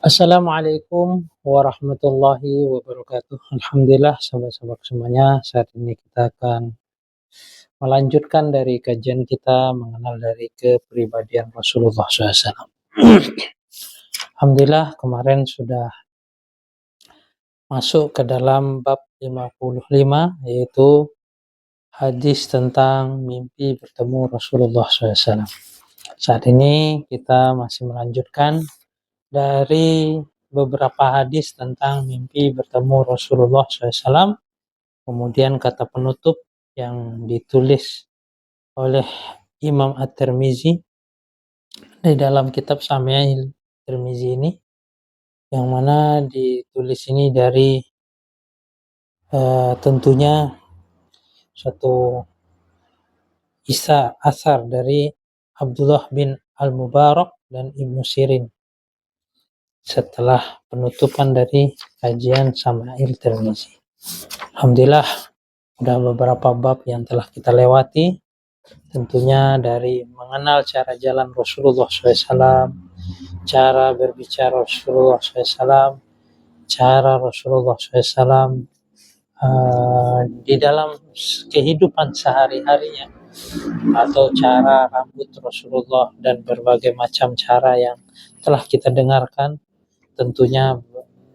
Assalamualaikum warahmatullahi wabarakatuh. Alhamdulillah sahabat-sahabat semuanya, saat ini kita akan melanjutkan dari kajian kita mengenal dari kepribadian Rasulullah SAW. Alhamdulillah kemarin sudah masuk ke dalam bab 55, yaitu hadis tentang mimpi bertemu Rasulullah SAW. Saat ini kita masih melanjutkan dari beberapa hadis tentang mimpi bertemu Rasulullah SAW, kemudian kata penutup yang ditulis oleh Imam At-Tirmizi di dalam kitab Syama'il Tirmizi ini, yang mana ditulis ini dari tentunya suatu asar dari Abdullah bin Al-Mubarak dan Ibnu Sirin setelah penutupan dari kajian Syama'il Tirmizi. Alhamdulillah udah beberapa bab yang telah kita lewati, tentunya dari mengenal cara jalan Rasulullah SAW, cara berbicara Rasulullah SAW, cara Rasulullah SAW di dalam kehidupan sehari-harinya, atau cara rambut Rasulullah dan berbagai macam cara yang telah kita dengarkan tentunya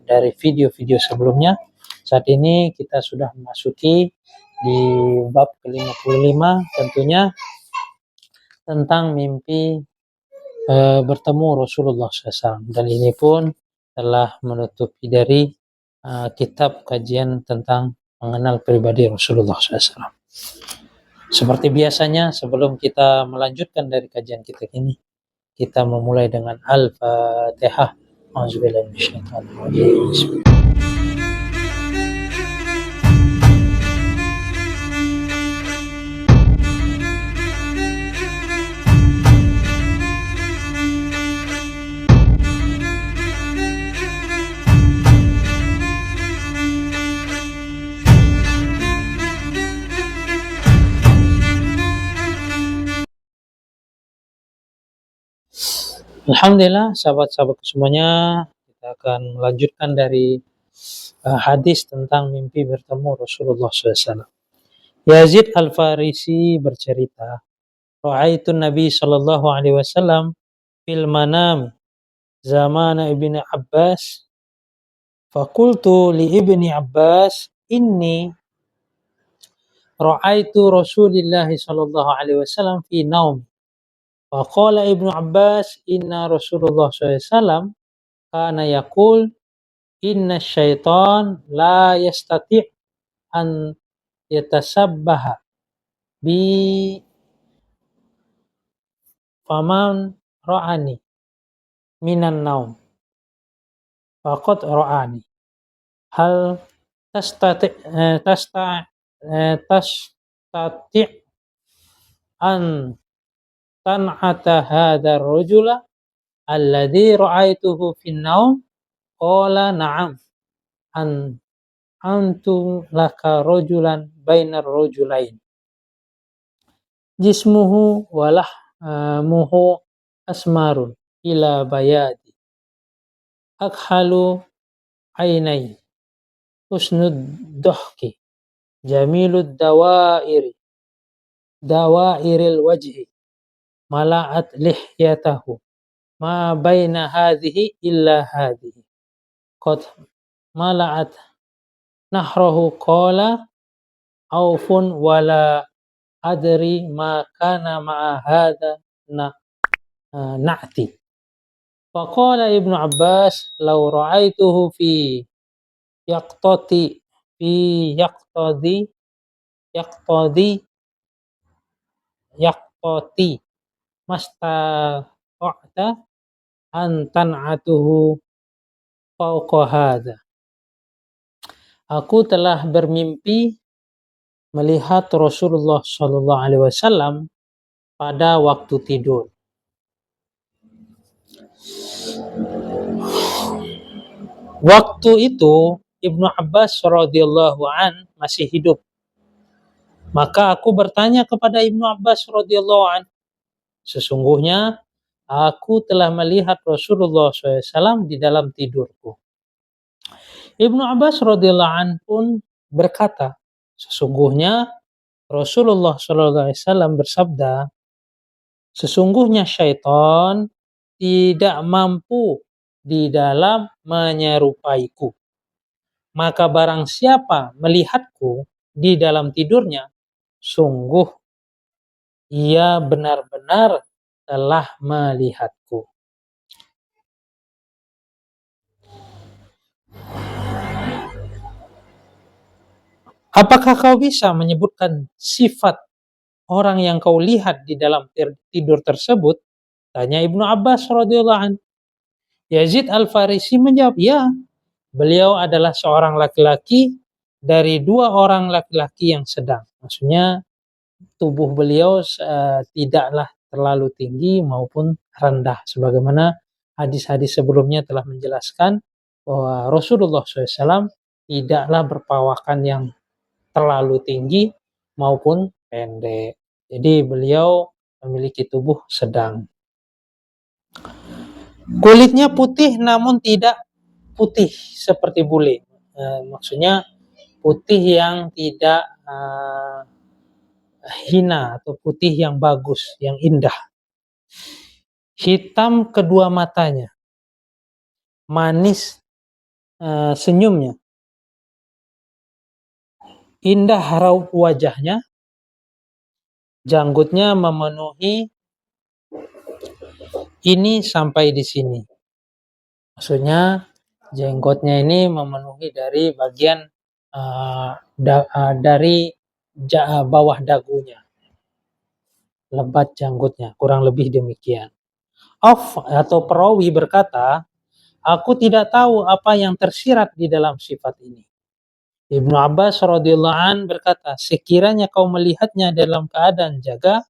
dari video-video sebelumnya. Saat ini kita sudah memasuki di bab ke-55, tentunya tentang mimpi bertemu Rasulullah SAW, dan ini pun telah menutupi dari kitab kajian tentang mengenal pribadi Rasulullah SAW. Seperti biasanya, sebelum kita melanjutkan dari kajian kita ini, kita memulai dengan Al-Fatihah. A'udzubillahi minasyaitonir rajim. Alhamdulillah sahabat-sahabat semuanya, kita akan melanjutkan dari hadis tentang mimpi bertemu Rasulullah SAW. Yazid Al-Farisi bercerita, Ra'aitun Nabi sallallahu alaihi wasallam fil manam zaman Ibni Abbas, faqultu li Ibni Abbas inni ra'aitu Rasulillah sallallahu alaihi wasallam fi naum. Faqala Ibnu Abbas, inna Rasulullah sallallahu alaihi wasallam kana yaqul inna syaitan la yastati' an yatasabbaha bi faman ra'ani minan naum faqad ra'ani. Hal tastati' an tan'ata hadha ar-rajula alladhi ra'aituhu fin naum? Qala na'am, antum laka rajulan bainar rajulain jismuhu walahmuhu asmarun ila bayadi akhalu ainai husnud dohki jamilud dawairil wajhi mala'at lihyatahu ma baina hadhihi illa hadhihi qad mala'at nahrahu. Qala aufun wala adri ma kana ma'a hadha na'ti. Faqala Ibnu Abbas law ra'aituhu fi yaqtati mastata'ta an tan'atuhu fauqa hadha. Aku telah bermimpi melihat Rasulullah sallallahu alaihi wasallam pada waktu tidur. Waktu itu Ibnu Abbas radhiyallahu an masih hidup. Maka aku bertanya kepada Ibnu Abbas radhiyallahu an, sesungguhnya aku telah melihat Rasulullah SAW di dalam tidurku. Ibnu Abbas radhiyallahu anhu pun berkata, sesungguhnya Rasulullah SAW bersabda, sesungguhnya syaitan tidak mampu di dalam menyerupaiku. Maka barang siapa melihatku di dalam tidurnya, sungguh ia benar-benar telah melihatku. Apakah kau bisa menyebutkan sifat orang yang kau lihat di dalam tidur tersebut? Tanya Ibnu Abbas radhiyallahu anhu. Yazid Al-Farisi menjawab, ya, beliau adalah seorang laki-laki dari dua orang laki-laki yang sedang. Maksudnya tubuh beliau tidaklah terlalu tinggi maupun rendah. Sebagaimana hadis-hadis sebelumnya telah menjelaskan bahwa Rasulullah SAW tidaklah berpawakan yang terlalu tinggi maupun pendek. Jadi beliau memiliki tubuh sedang. Kulitnya putih namun tidak putih seperti bule. Maksudnya putih yang tidak hina atau putih yang bagus, yang indah. Hitam kedua matanya. Manis senyumnya. Indah raut wajahnya. Janggutnya memenuhi ini sampai di sini. Maksudnya jenggotnya ini memenuhi dari bagian dari bawah dagunya. Lebat janggutnya, kurang lebih demikian. Atau perawi berkata, aku tidak tahu apa yang tersirat di dalam sifat ini. Ibnu Abbas radhiyallahu an berkata, sekiranya kau melihatnya dalam keadaan jaga,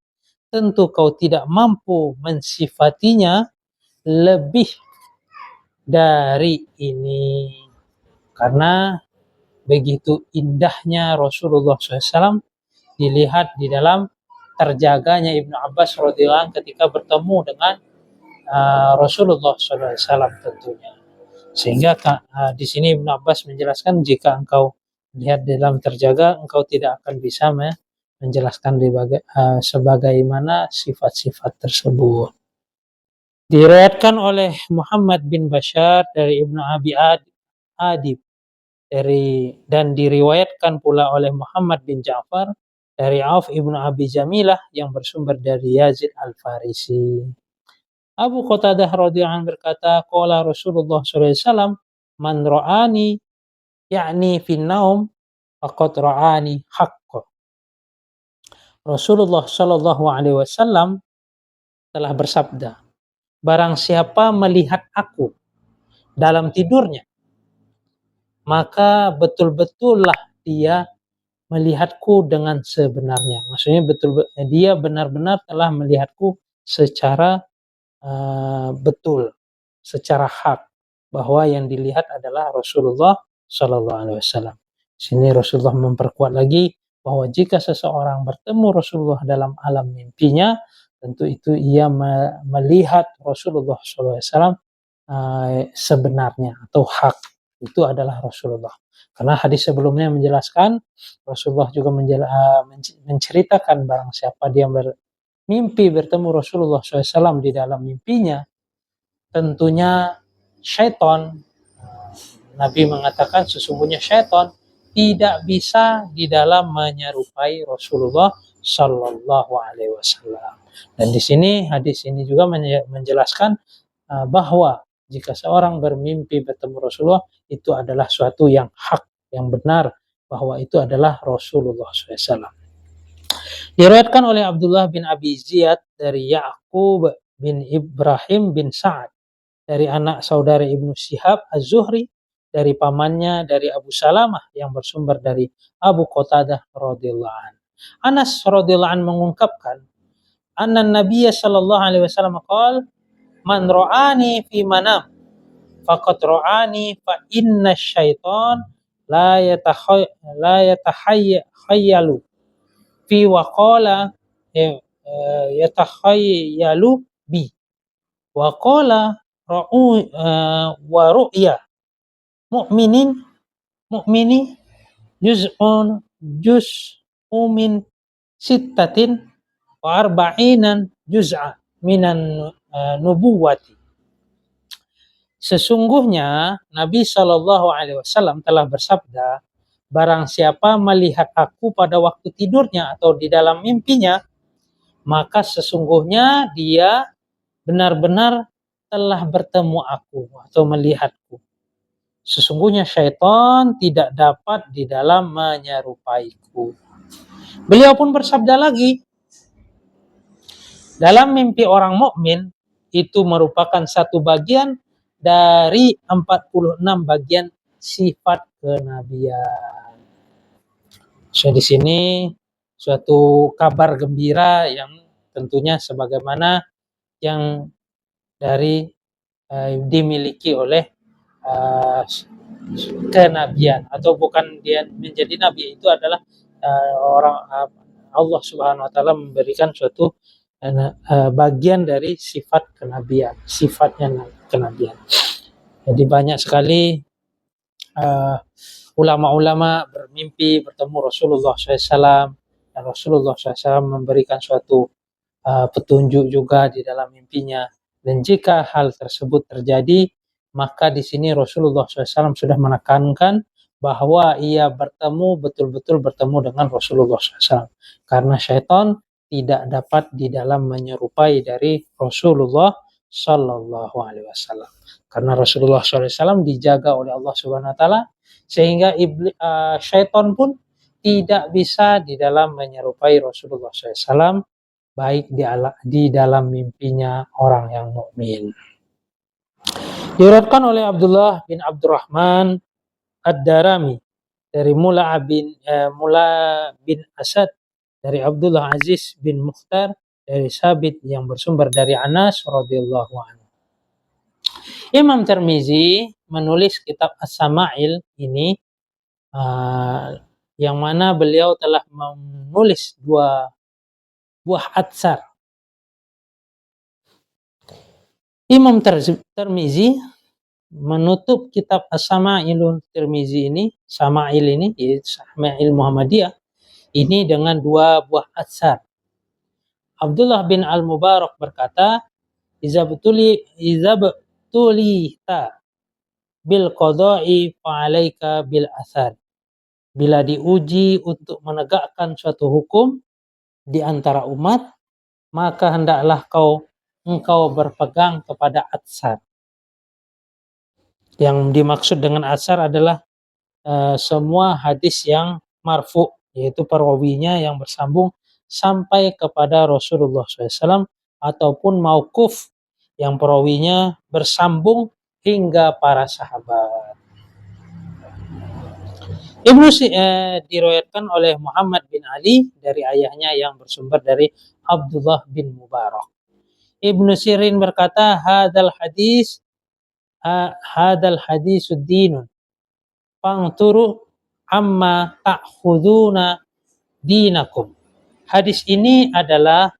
tentu kau tidak mampu mensifatinya lebih dari ini. Karena begitu indahnya Rasulullah SAW dilihat di dalam terjaganya Ibnu Abbas radhiyallahu an ketika bertemu dengan Rasulullah SAW tentunya. Sehingga di sini Ibnu Abbas menjelaskan jika engkau lihat dalam terjaga, engkau tidak akan bisa menjelaskan sebagaimana sifat-sifat tersebut. Diriwayatkan oleh Muhammad bin Bashar dari Ibnu Abi Adib dan diriwayatkan pula oleh Muhammad bin Ja'far dari Auf ibnu Abi Jamilah yang bersumber dari Yazid Al-Farisi. Abu Qatadah radhiyallahu anhu berkata, qala Rasulullah sallallahu alaihi wasallam, man ra'ani yakni fin naum faqad ra'ani haqqan. Rasulullah sallallahu alaihi wasallam telah bersabda, barang siapa melihat aku dalam tidurnya, maka betul-betullah dia melihatku dengan sebenarnya. Maksudnya dia benar-benar telah melihatku secara betul, secara hak, bahwa yang dilihat adalah Rasulullah Shallallahu Alaihi Wasallam. Sini Rasulullah memperkuat lagi bahwa jika seseorang bertemu Rasulullah dalam alam mimpinya, tentu itu ia melihat Rasulullah Shallallahu Alaihi Wasallam sebenarnya atau hak, itu adalah Rasulullah. Karena hadis sebelumnya menjelaskan, Rasulullah juga menceritakan barang siapa dia mimpi bertemu Rasulullah SAW di dalam mimpinya, tentunya syaitan, Nabi mengatakan sesungguhnya syaitan tidak bisa di dalam menyerupai Rasulullah Sallallahu Alaihi Wasallam. Dan di sini hadis ini juga menjelaskan bahwa jika seorang bermimpi bertemu Rasulullah, itu adalah suatu yang hak, yang benar, bahwa itu adalah Rasulullah SAW. Diriwayatkan oleh Abdullah bin Abi Ziyad dari Ya'qub bin Ibrahim bin Sa'ad, dari anak saudara Ibnu Syihab Az-Zuhri, dari pamannya dari Abu Salamah yang bersumber dari Abu Qatadah radhiyallahu anhu. Anas radhiyallahu anhu mengungkapkan, anna Nabiy sallallahu alaihi wasallam qala, man ra'ani fi manam faqad ra'ani fa inna syaitan la yatakhayyalu fi wa qala yatakhayyalu bi. wa qala wa ru'ya mu'mini juz'un min sittatin wa arba'inan juz'a minan nubuwati. Sesungguhnya Nabi Shallallahu Alaihi Wasallam telah bersabda, barang siapa melihat aku pada waktu tidurnya atau di dalam mimpinya, maka sesungguhnya dia benar-benar telah bertemu aku atau melihatku. Sesungguhnya syaitan tidak dapat di dalam menyerupaiku. Beliau pun bersabda lagi, dalam mimpi orang mukmin itu merupakan satu bagian dari 46 bagian sifat kenabian. So di sini suatu kabar gembira yang tentunya sebagaimana yang dimiliki oleh kenabian, atau bukan dia menjadi nabi, itu adalah Allah Subhanahu wa taala memberikan suatu bagian dari sifat kenabian, sifatnya kenabian. Jadi banyak sekali ulama-ulama bermimpi bertemu Rasulullah SAW, dan Rasulullah SAW memberikan suatu petunjuk juga di dalam mimpinya. Dan jika hal tersebut terjadi, maka di sini Rasulullah SAW sudah menekankan bahwa ia betul-betul bertemu dengan Rasulullah SAW. Karena syaitan tidak dapat di dalam menyerupai dari Rasulullah Sallallahu Alaihi Wasallam. Karena Rasulullah SAW dijaga oleh Allah Subhanahu Wa Taala, sehingga syaitan pun tidak bisa di dalam menyerupai Rasulullah SAW, baik di dalam mimpinya orang yang mukmin. Diriwayatkan oleh Abdullah bin Abdurrahman Ad-Darami dari Mula bin Asad, dari Abdullah Aziz bin Mukhtar, dari Sabit yang bersumber dari Anas radhiyallahu anhu. Imam Tirmizi menulis kitab As-Sama'il ini, yang mana beliau telah menulis 2 buah atsar. Imam Tirmizi menutup kitab As-Sama'ilun Tirmizi ini, Sama'il ini, Sama'il Muhammadiyah ini dengan 2 buah atsar. Abdullah bin Al-Mubarak berkata, Iza btulita bil qada'i fa'alaika bil athar. Bila diuji untuk menegakkan suatu hukum di antara umat, maka hendaklah engkau berpegang kepada atsar. Yang dimaksud dengan atsar adalah semua hadis yang marfu, yaitu perawinya yang bersambung sampai kepada Rasulullah SAW, ataupun mauquf yang perawinya bersambung hingga para sahabat. Diriwayatkan oleh Muhammad bin Ali dari ayahnya yang bersumber dari Abdullah bin Mubarak. Ibnu Sirin berkata, hadal hadisud dinun fangturu amma ta'khuduna dinakum. Hadis ini adalah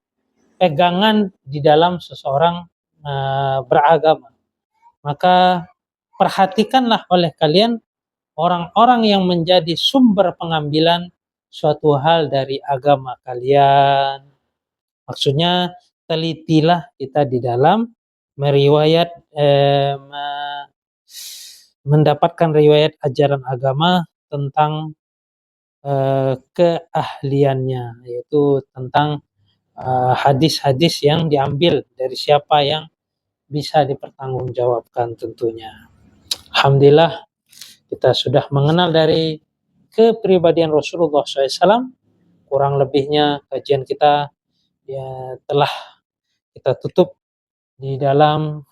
pegangan di dalam seseorang beragama. Maka perhatikanlah oleh kalian orang-orang yang menjadi sumber pengambilan suatu hal dari agama kalian. Maksudnya telitilah kita di dalam mendapatkan riwayat ajaran agama tentang keahliannya, yaitu tentang hadis-hadis yang diambil dari siapa yang bisa dipertanggungjawabkan tentunya. Alhamdulillah kita sudah mengenal dari kepribadian Rasulullah SAW. Kurang lebihnya kajian kita telah kita tutup di dalam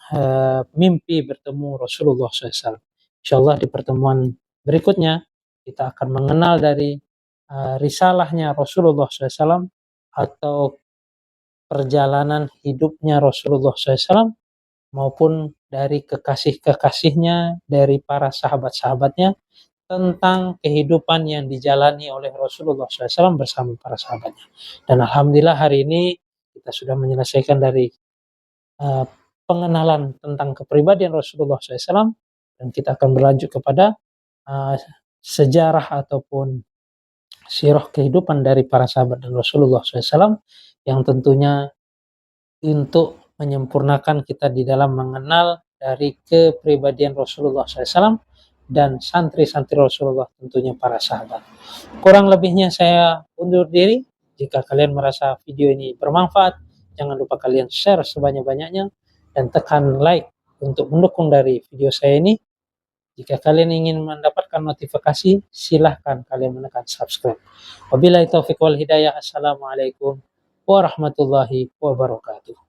mimpi bertemu Rasulullah SAW. InsyaAllah di pertemuan berikutnya kita akan mengenal dari risalahnya Rasulullah SAW atau perjalanan hidupnya Rasulullah SAW, maupun dari kekasih-kekasihnya, dari para sahabat-sahabatnya, tentang kehidupan yang dijalani oleh Rasulullah SAW bersama para sahabatnya. Dan alhamdulillah hari ini kita sudah menyelesaikan dari pengenalan tentang kepribadian Rasulullah SAW, dan kita akan berlanjut kepada sejarah ataupun sirah kehidupan dari para sahabat dan Rasulullah SAW, yang tentunya untuk menyempurnakan kita di dalam mengenal dari kepribadian Rasulullah SAW dan santri-santri Rasulullah, tentunya para sahabat. Kurang lebihnya saya undur diri. Jika kalian merasa video ini bermanfaat, jangan lupa kalian share sebanyak-banyaknya dan tekan like untuk mendukung dari video saya ini. Jika kalian ingin mendapatkan notifikasi, silahkan kalian menekan subscribe. Wabillahi taufiq wal hidayah. Assalamualaikum warahmatullahi wabarakatuh.